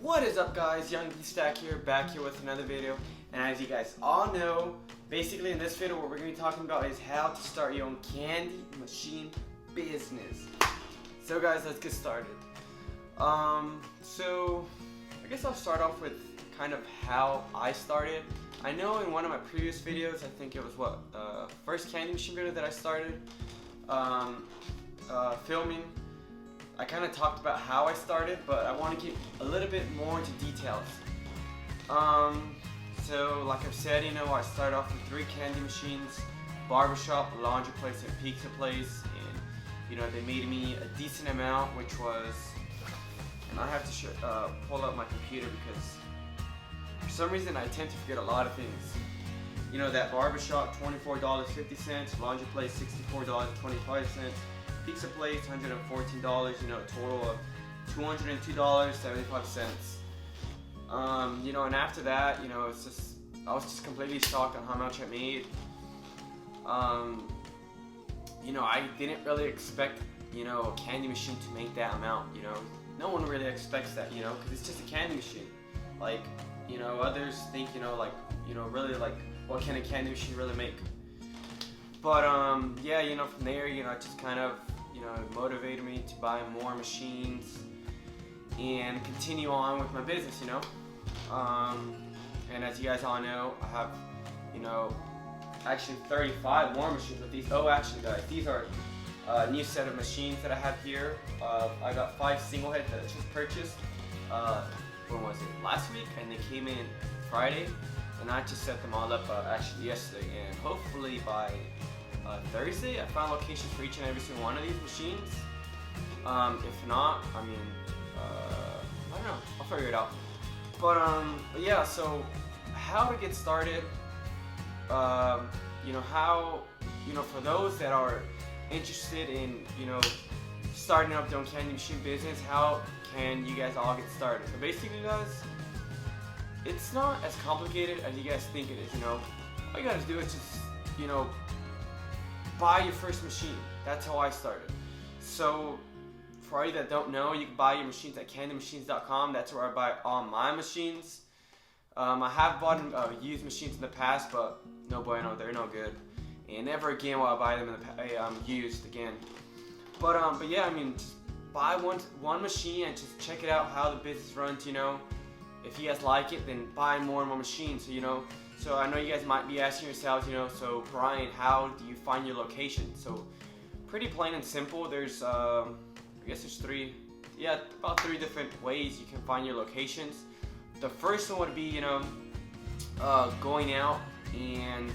What is up, guys? Young D Stack here, back here with another video. And as you guys all know, basically in this video what we're going to be talking about is how to start your own candy machine business. So guys, let's get started. So I guess I'll start off with kind of how I started. I know in one of my previous videos, I think it was first candy machine video that I started filming, I kind of talked about how I started, but I want to get a little bit more into details. So like I've said, I started off with 3 candy machines, barbershop, laundry place, and pizza place, and they made me a decent amount, which was, and I have to pull up my computer because for some reason I tend to forget a lot of things. That barbershop, $24.50, laundry place, $64.25, pizza place, $114, a total of $202.75. And after that, I was just completely shocked on how much I made. I didn't really expect, a candy machine to make that amount, No one really expects that, because it's just a candy machine. Like, others think, really like, what can a candy machine really make? But, yeah, from there, it just kind of, it motivated me to buy more machines and continue on with my business, and as you guys all know, I have, actually 35 more machines with these. Oh, actually guys, these are a new set of machines that I have here. I got 5 single heads that I just purchased, when was it, last week, and they came in Friday, and I just set them all up actually yesterday, and hopefully by Thursday I found locations for each and every single one of these machines. If not, I don't know, I'll figure it out. But yeah, so how to get started, how, for those that are interested in, starting up their own candy machine business, how can you guys all get started? So basically, guys, it's not as complicated as you guys think it is, All you gotta do is just, buy your first machine. That's how I started. So for you that don't know, you can buy your machines at candymachines.com. That's where I buy all my machines. I have bought used machines in the past, but no bueno, they're no good. And never again will I buy them used again. But yeah, just buy one machine and just check it out how the business runs. If you guys like it, then buy more and more machines. So I know you guys might be asking yourselves, so Brian, how do you find your location? So pretty plain and simple. There's I guess there's about 3 different ways you can find your locations. The first one would be, going out and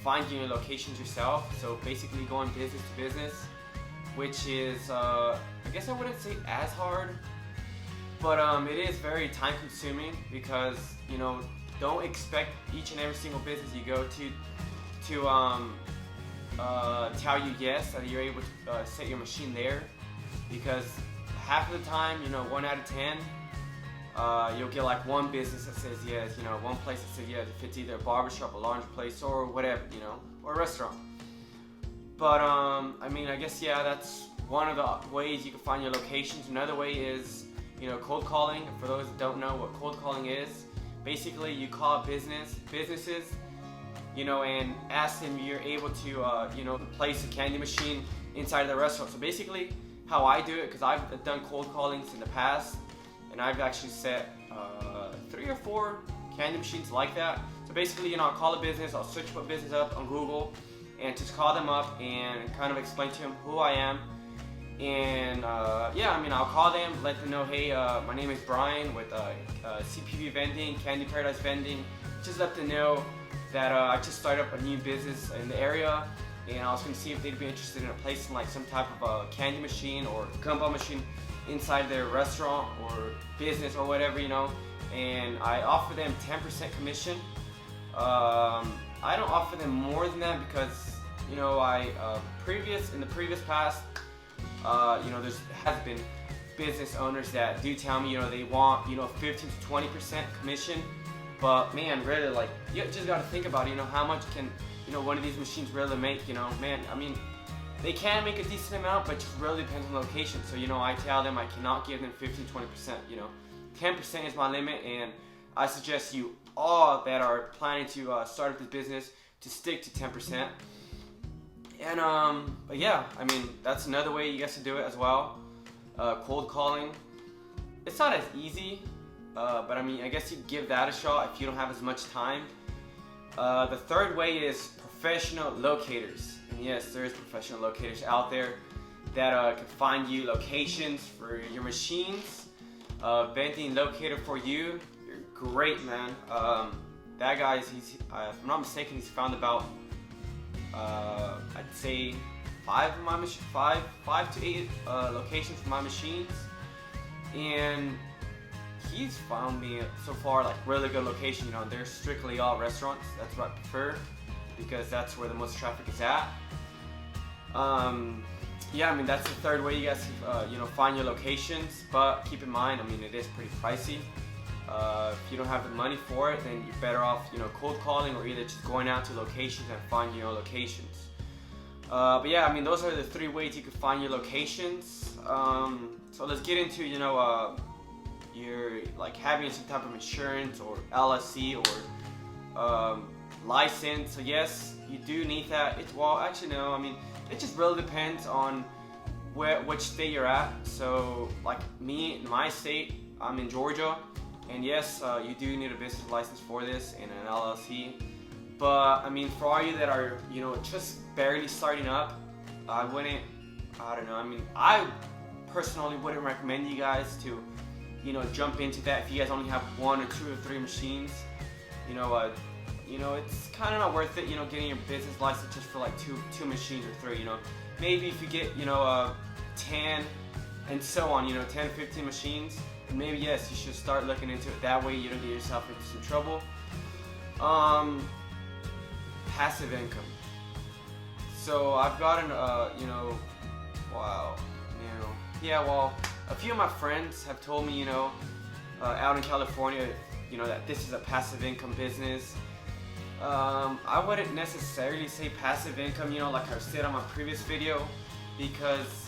finding your locations yourself. So basically going business to business, which is, I guess I wouldn't say as hard, but it is very time consuming because, don't expect each and every single business you go to tell you yes, that you're able to set your machine there, because half of the time, 1 out of 10, you'll get like one business that says yes, one place that says yes, if it's either a barbershop, a laundry place, or whatever, or a restaurant. But I guess, yeah, that's one of the ways you can find your locations. Another way is, cold calling. For those that don't know what cold calling is, basically you call businesses, and ask them if you're able to, place a candy machine inside of the restaurant. So basically, how I do it, because I've done cold callings in the past, and I've actually set 3 or 4 candy machines like that. So basically, I'll call a business, I'll search my business up on Google, and just call them up and kind of explain to them who I am. And yeah, I'll call them, let them know, hey, my name is Brian with CPV Vending, Candy Paradise Vending. Just let them know that I just started up a new business in the area, and I was going to see if they'd be interested in placing like some type of candy machine or gumball machine inside their restaurant or business or whatever, and I offer them 10% commission. I don't offer them more than that because, in the previous past, there has been business owners that do tell me, they want, 15 to 20% commission. But man, really, like, you just got to think about, how much can, one of these machines really make, man, they can make a decent amount, but it just really depends on the location. So, I tell them I cannot give them 15, 20%, 10% is my limit, and I suggest you all that are planning to start up this business to stick to 10%. And but yeah, I mean, that's another way you guys can do it as well. Cold calling. It's not as easy, but I mean, I guess you give that a shot if you don't have as much time. The third way is professional locators. And yes, there is professional locators out there that can find you locations for your machines. Vending locator for you. You're great, man. That guy is, if I'm not mistaken, he's found about I'd say 5 to 8 locations for my machines, and he's found me so far like really good location. You know, they're strictly all restaurants. That's what I prefer because that's where the most traffic is at. Yeah, I mean, that's the third way you guys you know, find your locations, but keep in mind, I mean, it is pretty pricey. If you don't have the money for it, then you're better off, you know, cold calling or either just going out to locations and find your own locations. But yeah, I mean, those are the 3 ways you can find your locations. So let's get into, you know, you're like having some type of insurance or LLC or license. So yes, you do need that. Well, actually no, I mean, it just really depends on which state you're at. So like me, in my state, I'm in Georgia. And yes, you do need a business license for this and an LLC. But I mean, for all you that are, you know, just barely starting up, I don't know, I mean, I personally wouldn't recommend you guys to, you know, jump into that if you guys only have 1 or 2 or 3 machines. You know, it's kind of not worth it, you know, getting your business license just for like two machines or 3, you know. Maybe if you get, you know, 10 and so on, you know, 10, 15 machines, maybe yes, you should start looking into it. That way you don't get yourself into some trouble. Passive income. So I've gotten, you know, wow, you know, yeah, well, a few of my friends have told me, you know, out in California, you know, that this is a passive income business. I wouldn't necessarily say passive income, you know, like I said on my previous video, because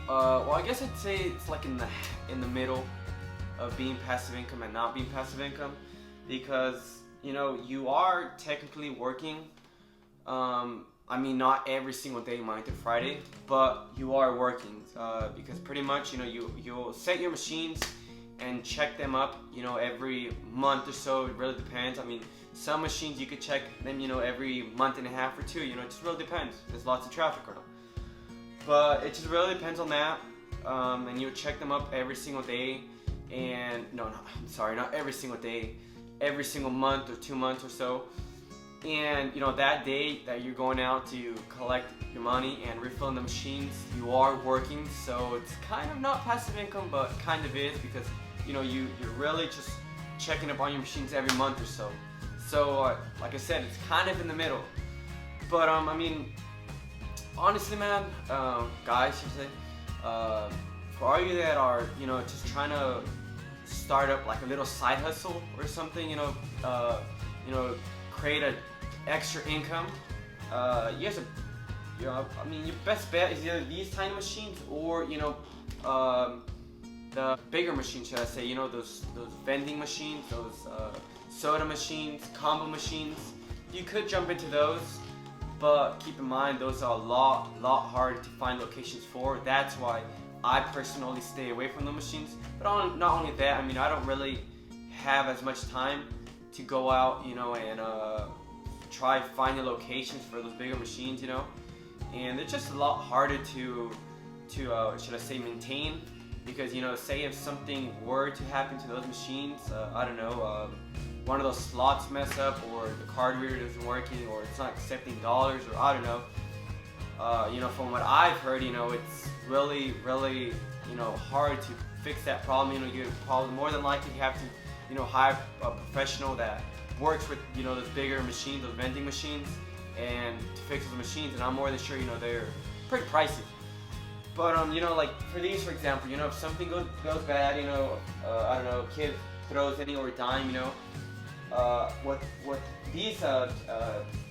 well, I guess I'd say it's like in the middle of being passive income and not being passive income, because, you know, you are technically working. I mean, not every single day, Monday through Friday, but you are working because pretty much, you know, you'll set your machines and check them up, you know, every month or so. It really depends. I mean, some machines you could check them, you know, every month and a half or 2. You know, it just really depends. There's lots of traffic or not. But it just really depends on that. And you check them up every single day. And I'm sorry, not every single day. Every single month or 2 months or so. And you know, that day that you're going out to collect your money and refilling the machines, you are working. So it's kind of not passive income, but kind of is, because you know, you're really just checking up on your machines every month or so. So like I said, it's kind of in the middle. But I mean, honestly, man, guys, should say, for all you that are, you know, just trying to start up like a little side hustle or something, you know, create an extra income, you guys are, you know, I mean, your best bet is either these tiny machines or, you know, the bigger machines, should I say, you know, those vending machines, those soda machines, combo machines. You could jump into those, but keep in mind those are a lot harder to find locations for. That's why I personally stay away from the machines. But not only that, I mean, I don't really have as much time to go out, you know, and try finding locations for those bigger machines, you know. And it's just a lot harder to should I say, maintain, because, you know, say if something were to happen to those machines, I don't know, one of those slots mess up, or the card reader isn't working, or it's not accepting dollars, or I don't know. You know, from what I've heard, you know, it's really, you know, hard to fix that problem. You know, you probably more than likely have to, you know, hire a professional that works with, you know, those bigger machines, those vending machines, and to fix those machines. And I'm more than sure, you know, they're pretty pricey. But you know, like for these, for example, you know, if something goes bad, you know, I don't know, a kid throws any or a dime, you know, what these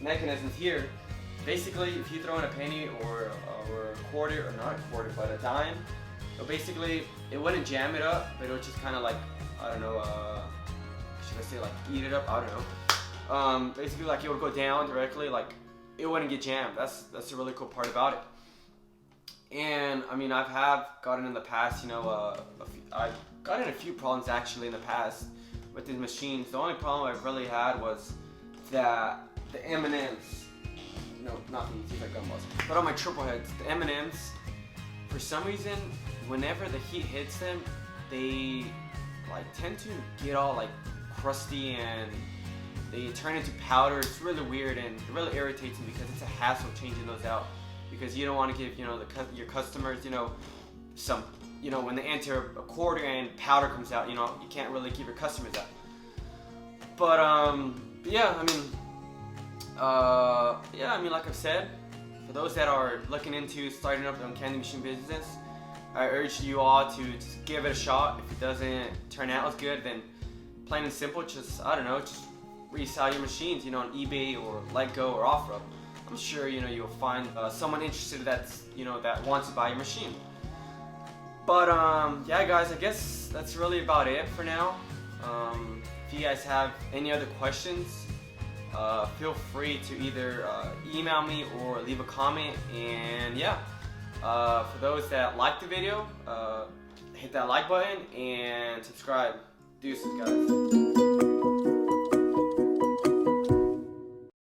mechanisms here, basically, if you throw in a penny or a quarter, or not a quarter, but a dime, But basically, it wouldn't jam it up, but it would just kind of like, I don't know, should I say like eat it up? I don't know. Basically, like it would go down directly, like it wouldn't get jammed. That's the really cool part about it. And I mean, have gotten in the past, you know, I've gotten a few problems actually in the past with these machines. The only problem I've really had was that the M&Ms, no, not these are gumballs, but on my triple heads, the M&Ms, for some reason, whenever the heat hits them, they like tend to get all like crusty and they turn into powder. It's really weird and it really irritates me because it's a hassle changing those out, because you don't want to give, you know, your customers, you know, some, you know, when they enter a quarter and powder comes out, you know, you can't really keep your customers out. But yeah, I mean, like I've said, for those that are looking into starting up their own candy machine business, I urge you all to just give it a shot. If it doesn't turn out as good, then plain and simple, just, I don't know, just resell your machines, you know, on eBay or LetGo or OfferUp. I'm sure, you know, you'll find someone interested that's, you know, that wants to buy your machine. But yeah, guys, I guess that's really about it for now. If you guys have any other questions, feel free to either email me or leave a comment. And yeah, for those that like the video, hit that like button and subscribe. Deuces, guys.